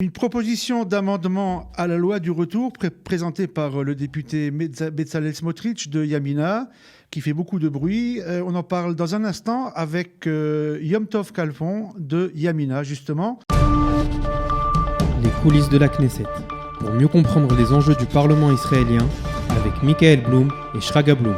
Une proposition d'amendement à la loi du retour présentée par le député Bezalel Smotrich de Yamina, qui fait beaucoup de bruit. On en parle dans un instant avec Yom Tov Kalfon de Yamina, justement. Les coulisses de la Knesset. Pour mieux comprendre les enjeux du Parlement israélien, avec Michael Blum et Shraga Blum.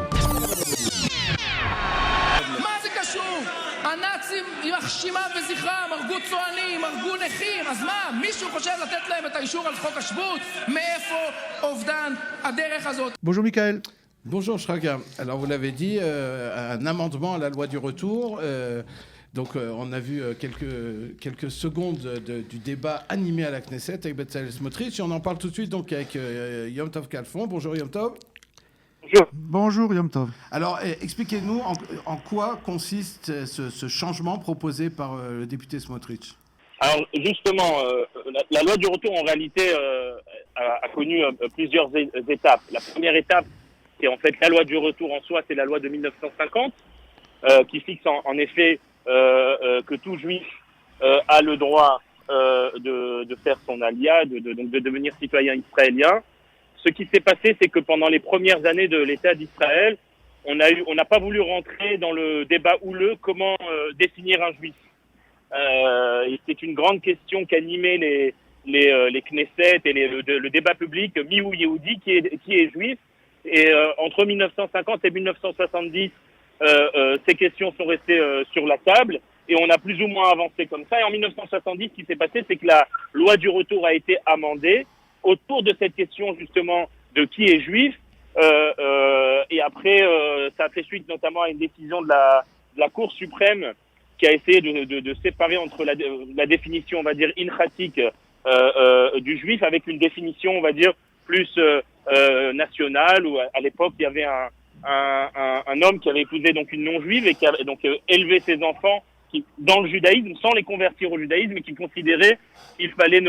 Bonjour Michael. Bonjour Shraga. Alors vous l'avez dit, un amendement à la loi du retour. On a vu quelques secondes du débat animé à la Knesset avec Bezalel Smotrich. Et on en parle tout de suite donc avec Yom Tov Kalfon. Bonjour Yom Tov. Bonjour Yom Tov. Alors expliquez-nous en quoi consiste ce changement proposé par le député Smotrich. Alors justement, la loi du retour en réalité a connu plusieurs étapes. La première étape, c'est en fait la loi du retour en soi, c'est la loi de 1950 qui fixe en effet que tout juif a le droit de faire son alia, de devenir citoyen israélien. Ce qui s'est passé, c'est que pendant les premières années de l'État d'Israël, on n'a pas voulu rentrer dans le débat houleux comment définir un juif. Et c'est une grande question qu'animaient les Knesset et le débat public, miou Yehudi, qui est juif. Et entre 1950 et 1970, ces questions sont restées sur la table et on a plus ou moins avancé comme ça. Et en 1970, ce qui s'est passé, c'est que la loi du retour a été amendée autour de cette question justement de qui est juif. Et après, ça a fait suite notamment à une décision de la Cour suprême qui a essayé de séparer entre la définition, on va dire, inchatique du juif avec une définition, on va dire, plus nationale, où à l'époque, il y avait un homme qui avait épousé donc une non-juive et qui avait donc élevé ses enfants dans le judaïsme, sans les convertir au judaïsme, et qui considérait qu'il fallait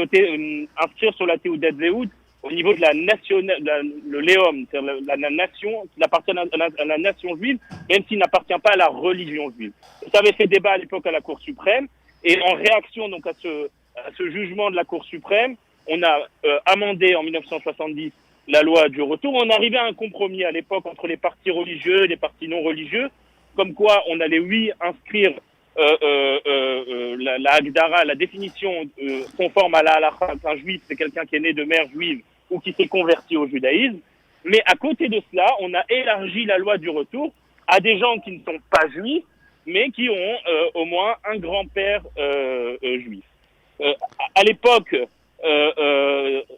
inscrire sur la Théoudat Zéhout au niveau de la nation, le léom, c'est-à-dire la nation, qu'il appartient à la nation juive, même s'il n'appartient pas à la religion juive. Ça avait fait débat à l'époque à la Cour suprême, et en réaction donc à ce jugement de la Cour suprême, on a amendé en 1970 la loi du retour. On arrivait à un compromis à l'époque entre les partis religieux et les partis non religieux, comme quoi on allait, oui, inscrire la Hagdara, la définition conforme à la halakha qu'un juif, c'est quelqu'un qui est né de mère juive ou qui s'est converti au judaïsme. Mais à côté de cela, on a élargi la loi du retour à des gens qui ne sont pas juifs, mais qui ont au moins un grand-père juif. À l'époque,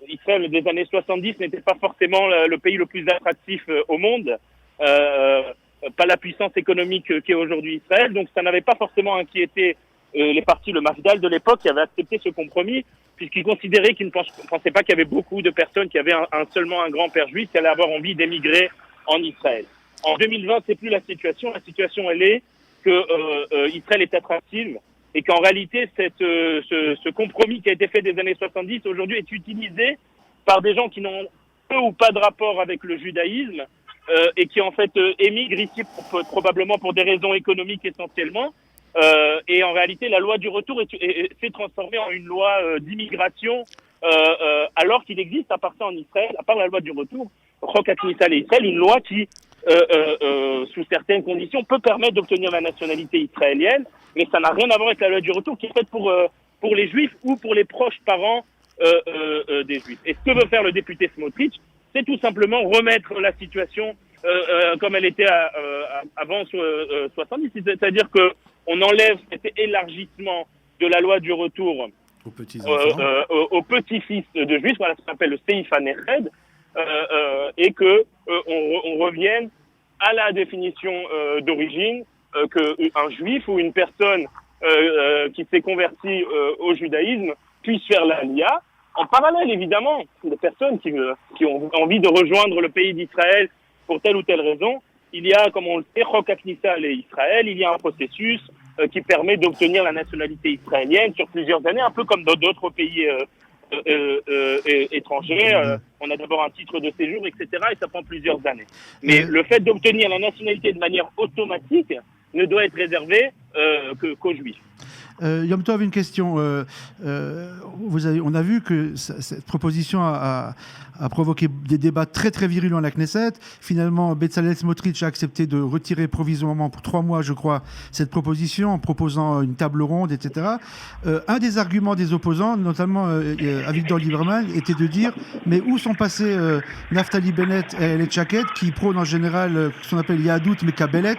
Israël des années 70 n'était pas forcément le pays le plus attractif au monde. Pas la puissance économique qu'est aujourd'hui Israël, donc ça n'avait pas forcément inquiété les partis, le Mafdal de l'époque, qui avait accepté ce compromis, puisqu'ils considéraient qu'ils ne pensaient pas qu'il y avait beaucoup de personnes qui avaient seulement un grand-père juif qui allaient avoir envie d'émigrer en Israël. En 2020, c'est plus la situation elle est que Israël est attractive et qu'en réalité, ce compromis qui a été fait des années 70 aujourd'hui est utilisé par des gens qui n'ont peu ou pas de rapport avec le judaïsme, et qui en fait émigrent ici probablement pour des raisons économiques essentiellement. Et en réalité, la loi du retour s'est transformée en une loi d'immigration, alors qu'il existe à part ça en Israël, à part la loi du retour, Chok HaKnissa l'Israël, une loi qui, sous certaines conditions, peut permettre d'obtenir la nationalité israélienne, mais ça n'a rien à voir avec la loi du retour qui est faite pour les juifs ou pour les proches parents des juifs. Et ce que veut faire le député Smotrich, c'est tout simplement remettre la situation comme elle était avant 70, c'est-à-dire que on enlève cet élargissement de la loi du retour aux petits-fils de juifs, voilà, ça s'appelle le Seif HaNeched, et que on revienne à la définition d'origine qu'un juif ou une personne qui s'est convertie au judaïsme puisse faire l'Aliyah. En parallèle, évidemment, des personnes qui ont envie de rejoindre le pays d'Israël pour telle ou telle raison, il y a, comme on le sait, Chok HaKnissa l'Israël, il y a un processus qui permet d'obtenir la nationalité israélienne sur plusieurs années, un peu comme dans d'autres pays étrangers. On a d'abord un titre de séjour, etc., et ça prend plusieurs années. Mais le fait d'obtenir la nationalité de manière automatique ne doit être réservé qu'aux Juifs. Yom Tov, une question. On a vu que cette proposition a provoqué des débats très très virulents à la Knesset. Finalement, Bezalel Smotrich a accepté de retirer provisoirement pour 3 mois, je crois, cette proposition en proposant une table ronde, etc. Un des arguments des opposants, notamment Avigdor Lieberman, était de dire mais où sont passés Naftali Bennett et Ayelet Shaked, qui prônent en général ce qu'on appelle Yahadout Mekabelet,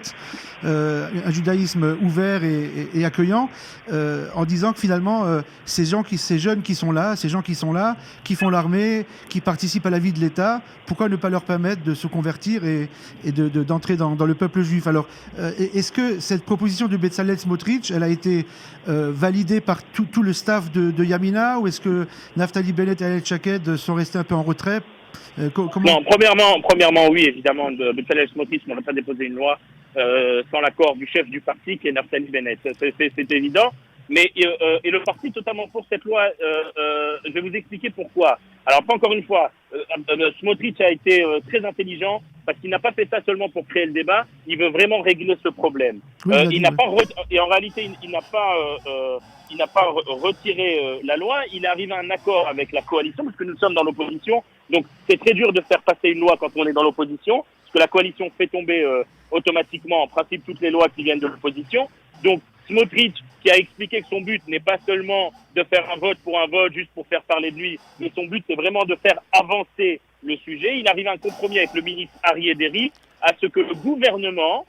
un judaïsme ouvert et accueillant, en disant que finalement ces jeunes qui sont là, qui font l'armée, qui participent à la vie de l'État, pourquoi ne pas leur permettre de se convertir et d'entrer dans le peuple juif? Alors, est-ce que cette proposition de Bezalel Smotrich, elle a été validée par tout le staff de Yamina, ou est-ce que Naftali Bennett et Ayelet Shaked sont restés un peu en retrait? Non, premièrement, oui, évidemment, Bezalel Smotrich n'aurait pas déposé une loi sans l'accord du chef du parti, qui est Naftali Bennett. C'est évident. Mais et le parti est totalement pour cette loi. Je vais vous expliquer pourquoi. Alors, pas encore une fois, Smotrich a été très intelligent parce qu'il n'a pas fait ça seulement pour créer le débat. Il veut vraiment régler ce problème. Oui, Et en réalité, il n'a pas retiré la loi. Il est arrivé à un accord avec la coalition parce que nous sommes dans l'opposition. Donc, c'est très dur de faire passer une loi quand on est dans l'opposition parce que la coalition fait tomber automatiquement, en principe, toutes les lois qui viennent de l'opposition. Donc, Smotrich, qui a expliqué que son but n'est pas seulement de faire un vote pour un vote, juste pour faire parler de lui, mais son but, c'est vraiment de faire avancer le sujet. Il arrive à un compromis avec le ministre Aryeh Deri à ce que le gouvernement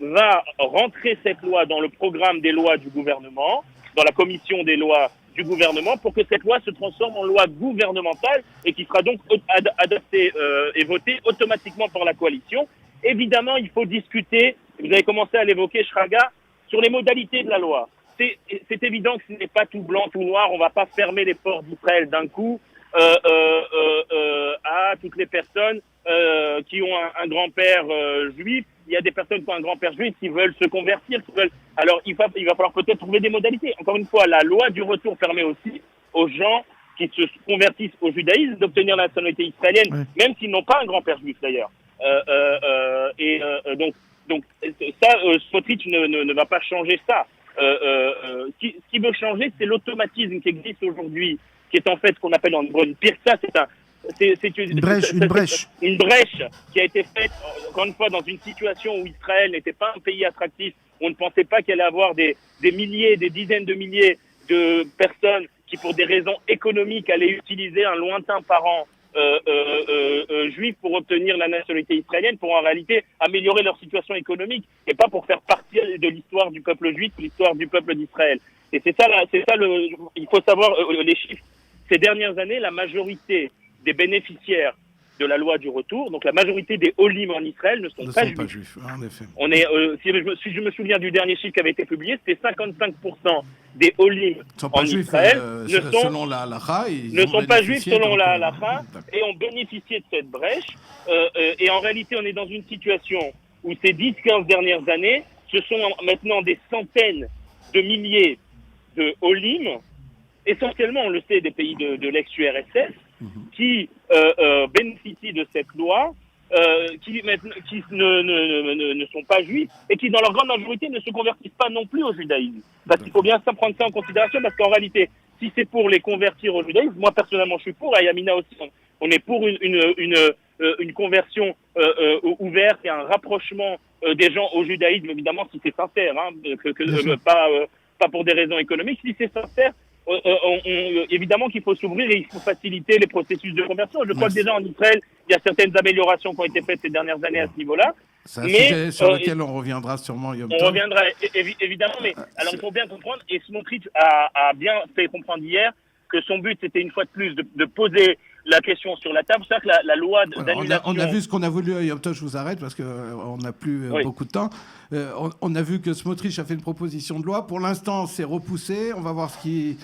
va rentrer cette loi dans le programme des lois du gouvernement, dans la commission des lois du gouvernement, pour que cette loi se transforme en loi gouvernementale et qui sera donc adoptée et votée automatiquement par la coalition. Évidemment, il faut discuter, vous avez commencé à l'évoquer, Shraga, sur les modalités de la loi. C'est évident que ce n'est pas tout blanc, tout noir. On ne va pas fermer les ports d'Israël d'un coup à toutes les personnes qui ont un grand-père juif. Il y a des personnes qui ont un grand-père juif qui veulent se convertir. Alors, il va falloir peut-être trouver des modalités. Encore une fois, la loi du retour permet aussi aux gens qui se convertissent au judaïsme d'obtenir la nationalité israélienne, même s'ils n'ont pas un grand-père juif d'ailleurs. Donc ça, Smotrich ne va pas changer ça. Ce qui veut changer, c'est l'automatisme qui existe aujourd'hui, qui est en fait ce qu'on appelle en hébreu une pirsa. C'est une brèche qui a été faite, encore une fois, dans une situation où Israël n'était pas un pays attractif. On ne pensait pas qu'il allait avoir des milliers, des dizaines de milliers de personnes qui, pour des raisons économiques, allaient utiliser un lointain parent juifs pour obtenir la nationalité israélienne, pour en réalité améliorer leur situation économique et pas pour faire partie de l'histoire du peuple juif, l'histoire du peuple d'Israël. Et il faut savoir les chiffres. Ces dernières années, la majorité des bénéficiaires de la loi du retour, donc la majorité des Olim en Israël ne sont pas juifs. En effet. On est, si je me souviens du dernier chiffre qui avait été publié, c'était 55% des Olim en Israël selon la halakha, ne sont pas juifs selon la halakha et ont bénéficié de cette brèche. Et en réalité, on est dans une situation où ces 10-15 dernières années, ce sont maintenant des centaines de milliers de Olim, essentiellement, on le sait, des pays de l'ex-URSS, qui bénéficient de cette loi, qui ne sont pas juifs et qui, dans leur grande majorité, ne se convertissent pas non plus au judaïsme. Parce qu'il faut bien prendre ça en considération, parce qu'en réalité, si c'est pour les convertir au judaïsme, moi personnellement je suis pour, à Yamina aussi, on est pour une conversion ouverte et un rapprochement des gens au judaïsme, évidemment, si c'est sincère, pas pour des raisons économiques, si c'est sincère. Évidemment qu'il faut s'ouvrir et il faut faciliter les processus de conversion. Je crois que déjà en Israël, il y a certaines améliorations qui ont été faites ces dernières années à ce niveau-là. C'est un sujet sur lequel on reviendra sûrement. On reviendra évidemment, mais alors il faut bien comprendre, et Smotrich a bien fait comprendre hier que son but c'était une fois de plus de poser la question sur la table. C'est ça que la loi d'annulation... On a vu ce qu'on a voulu, Yom Tov, je vous arrête parce qu'on n'a plus beaucoup de temps. On a vu que Smotrich a fait une proposition de loi. Pour l'instant, c'est repoussé. On va voir ce qui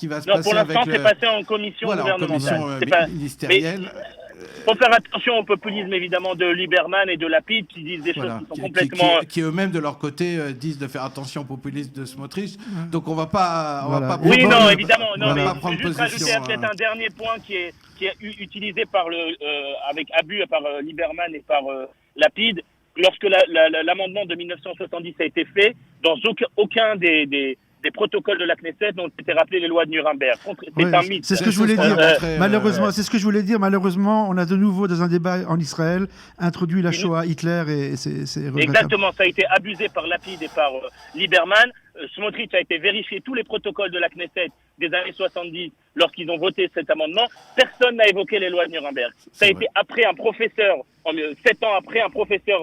va se passer. Pour l'instant, c'est passé en commission gouvernementale. En commission ministérielle. Il faut faire attention au populisme, évidemment, de Lieberman et de Lapid, qui disent des choses qui sont complètement... Qui eux-mêmes, de leur côté, disent de faire attention au populisme de Smotrich. Donc, on va pas... Oui, non, évidemment. On va mais pas prendre juste position. rajouter peut-être un dernier point qui est utilisé avec abus par Lieberman et par Lapid. Lorsque l'amendement de 1970 a été fait, dans aucun des des protocoles de la Knesset dont étaient rappelées les lois de Nuremberg. C'est Ouais, un mythe. c'est ce que je voulais dire. Malheureusement, ouais. c'est ce que je voulais dire. Malheureusement, on a de nouveau, dans un débat en Israël, introduit la Shoah, Hitler, et c'est regrettable. Exactement, ça a été abusé par Lapid et par Lieberman. Smotrich a été vérifié tous les protocoles de la Knesset des années 70 lorsqu'ils ont voté cet amendement. Personne n'a évoqué les lois de Nuremberg. Ça a été après un professeur, 7 ans après, un professeur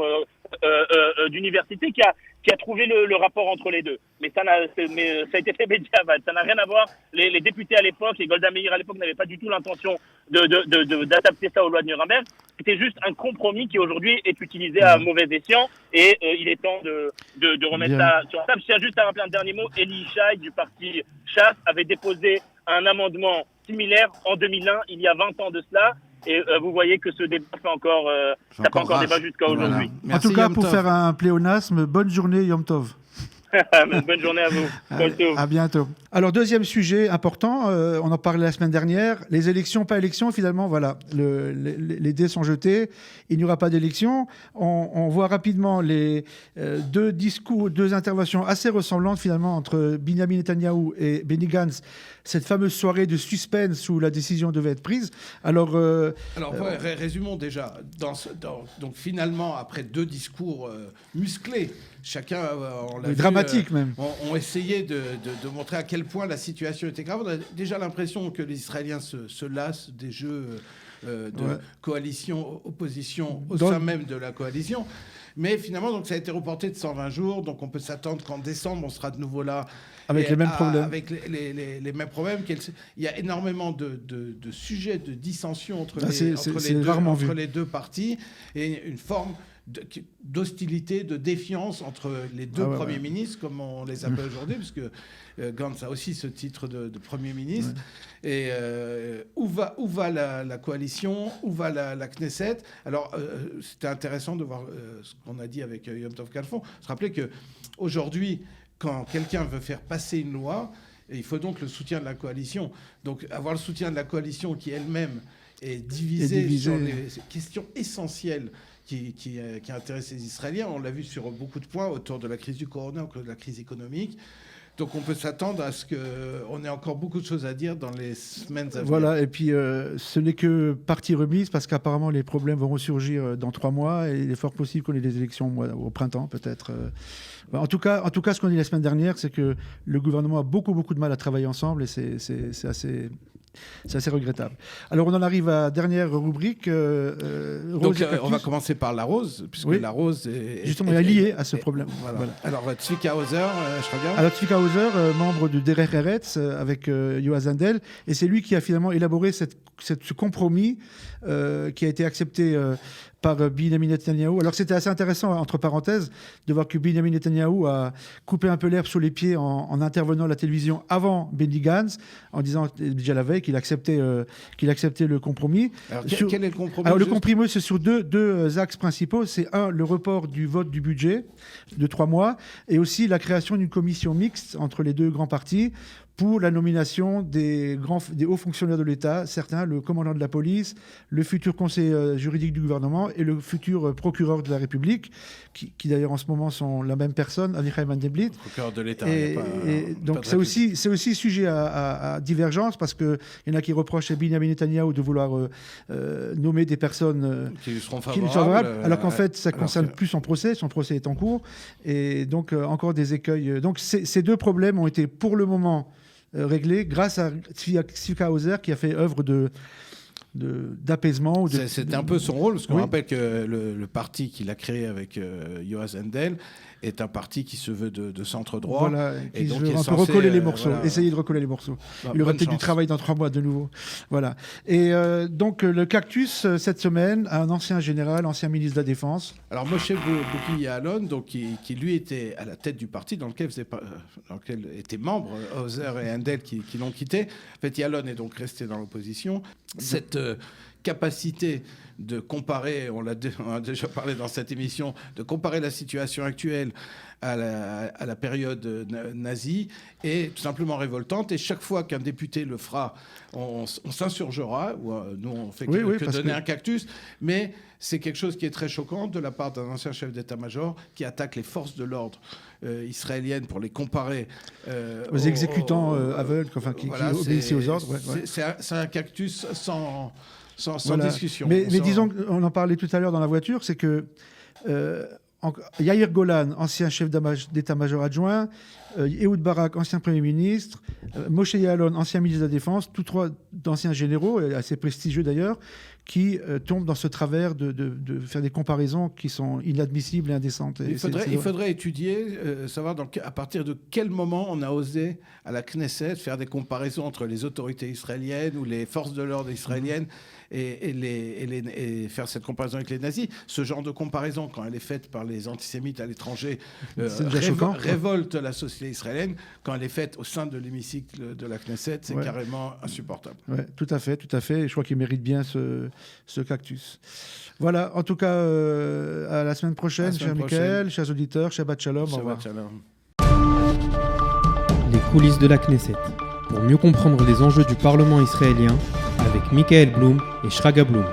d'université qui a trouvé le rapport entre les deux. Mais ça a été fait médiaval. Ça n'a rien à voir. Les députés à l'époque, et Golda Meir à l'époque, n'avaient pas du tout l'intention d'adapter ça aux lois de Nuremberg. C'était juste un compromis qui aujourd'hui est utilisé à mauvais escient, et il est temps de remettre ça sur la table. Je tiens juste à rappeler un dernier mot. Eli Yishai du parti Chasse avait déposé un amendement similaire en 2001, il y a 20 ans de cela. Et vous voyez que ce débat fait encore, ça fait encore débat jusqu'à aujourd'hui. En tout cas, pour faire un pléonasme, bonne journée Yom Tov. Bonne journée à vous. À bientôt. Alors, deuxième sujet important, on en parlait la semaine dernière, les élections, pas élections, finalement, voilà, les dés sont jetés, il n'y aura pas d'élections. On voit rapidement les deux interventions assez ressemblantes, finalement, entre Benjamin Netanyahou et Benny Gantz, cette fameuse soirée de suspense où la décision devait être prise. Alors, résumons déjà. Donc, finalement, après 2 discours musclés, chacun, on l'a vu, dramatique même, ont essayé de montrer à quel point la situation était grave. On a déjà l'impression que les Israéliens se lassent des jeux de coalition, opposition au sein même de la coalition. Mais finalement, donc, ça a été reporté de 120 jours. Donc on peut s'attendre qu'en décembre, on sera de nouveau là. Avec les mêmes problèmes. Avec les mêmes problèmes. Il y a énormément de sujets de dissension entre les deux parties, et une forme d'hostilité, de défiance entre les deux premiers ministres, comme on les appelle aujourd'hui, puisque Gantz a aussi ce titre de Premier ministre. Et où va la coalition, où va la Knesset? Alors, c'était intéressant de voir ce qu'on a dit avec Yom Tov Kalfon. Se rappeler qu'aujourd'hui, quand quelqu'un veut faire passer une loi, il faut donc le soutien de la coalition. Donc, avoir le soutien de la coalition qui elle-même est divisée sur les questions essentielles qui intéresse les Israéliens. On l'a vu sur beaucoup de points, autour de la crise du corona, autour de la crise économique. Donc on peut s'attendre à ce qu'on ait encore beaucoup de choses à dire dans les semaines à venir. Voilà, et puis ce n'est que partie remise, parce qu'apparemment les problèmes vont ressurgir dans 3 mois, et il est fort possible qu'on ait des élections au printemps peut-être. En tout cas, ce qu'on dit la semaine dernière, c'est que le gouvernement a beaucoup de mal à travailler ensemble, et c'est assez regrettable. Alors, on en arrive à la dernière rubrique. Donc, on va commencer par la rose, puisque la rose est justement liée à ce problème. Voilà. Alors, Tzvika Hauser, je regarde. Alors, Tzvika Hauser, membre de Derech Eretz, avec Yoaz Handel, et c'est lui qui a finalement élaboré ce compromis qui a été accepté par Benjamin Netanyahou. Alors c'était assez intéressant, entre parenthèses, de voir que Benjamin Netanyahou a coupé un peu l'herbe sous les pieds en intervenant à la télévision avant Benny Gantz, en disant déjà la veille qu'il acceptait le compromis. Alors quel est le compromis? Alors le compromis, c'est sur deux axes principaux. C'est le report du vote du budget de 3 mois, et aussi la création d'une commission mixte entre les deux grands partis pour la nomination des hauts fonctionnaires de l'État, certains, le commandant de la police, le futur conseiller juridique du gouvernement et le futur procureur de la République, qui d'ailleurs en ce moment sont la même personne, Avichai Mandelblit. Procureur de l'État. Donc c'est aussi sujet à divergence, parce qu'il y en a qui reprochent à Benjamin Netanyahou de vouloir nommer des personnes qui lui seront favorables, alors qu'en fait ça ne concerne plus son procès est en cours, et donc encore des écueils. Donc ces deux problèmes ont été pour le moment réglé grâce à Tzvika Hauser, qui a fait œuvre d'apaisement. C'était un peu son rôle, parce qu'on rappelle que le parti qu'il a créé avec Yoaz Handel est un parti qui se veut de centre-droit. Voilà, et donc veut un peu recoller les morceaux, essayer de recoller les morceaux. Il aurait peut-être du travail dans 3 mois de nouveau. Voilà. Et donc le cactus, cette semaine, un ancien général, ancien ministre de la Défense. Alors Moshe Bouki Ya'alon, donc qui lui était à la tête du parti dans lequel étaient membres Hauser et Handel qui l'ont quitté. En fait, Ya'alon est donc resté dans l'opposition. Cette capacité de comparer, on a déjà parlé dans cette émission, de comparer la situation actuelle à la période nazie est tout simplement révoltante. Et chaque fois qu'un député le fera, on s'insurgera. Nous, on fait que donner un cactus. Mais c'est quelque chose qui est très choquant de la part d'un ancien chef d'état-major qui attaque les forces de l'ordre israéliennes pour les comparer aux exécutants aveugles, qui obéissent aux ordres. C'est un cactus sans discussion. Mais disons, on en parlait tout à l'heure dans la voiture, c'est que Yair Golan, ancien chef d'état-major adjoint, Ehud Barak, ancien Premier ministre, Moshe Yaalon, ancien ministre de la Défense, tous trois d'anciens généraux, assez prestigieux d'ailleurs, qui tombent dans ce travers de faire des comparaisons qui sont inadmissibles et indécentes. Il faudrait étudier, savoir à partir de quel moment on a osé à la Knesset faire des comparaisons entre les autorités israéliennes ou les forces de l'ordre israéliennes et faire cette comparaison avec les nazis. Ce genre de comparaison, quand elle est faite par les antisémites à l'étranger, révolte la société israélienne. Quand elle est faite au sein de l'hémicycle de la Knesset, c'est carrément insupportable. Ouais, tout à fait. Et je crois qu'il mérite bien ce cactus. Voilà, en tout cas, à la semaine prochaine, cher Michael, chers auditeurs, Shabbat Shalom. Shabbat Shalom. Les coulisses de la Knesset. Pour mieux comprendre les enjeux du Parlement israélien, avec Michael Blum et Shraga Blum.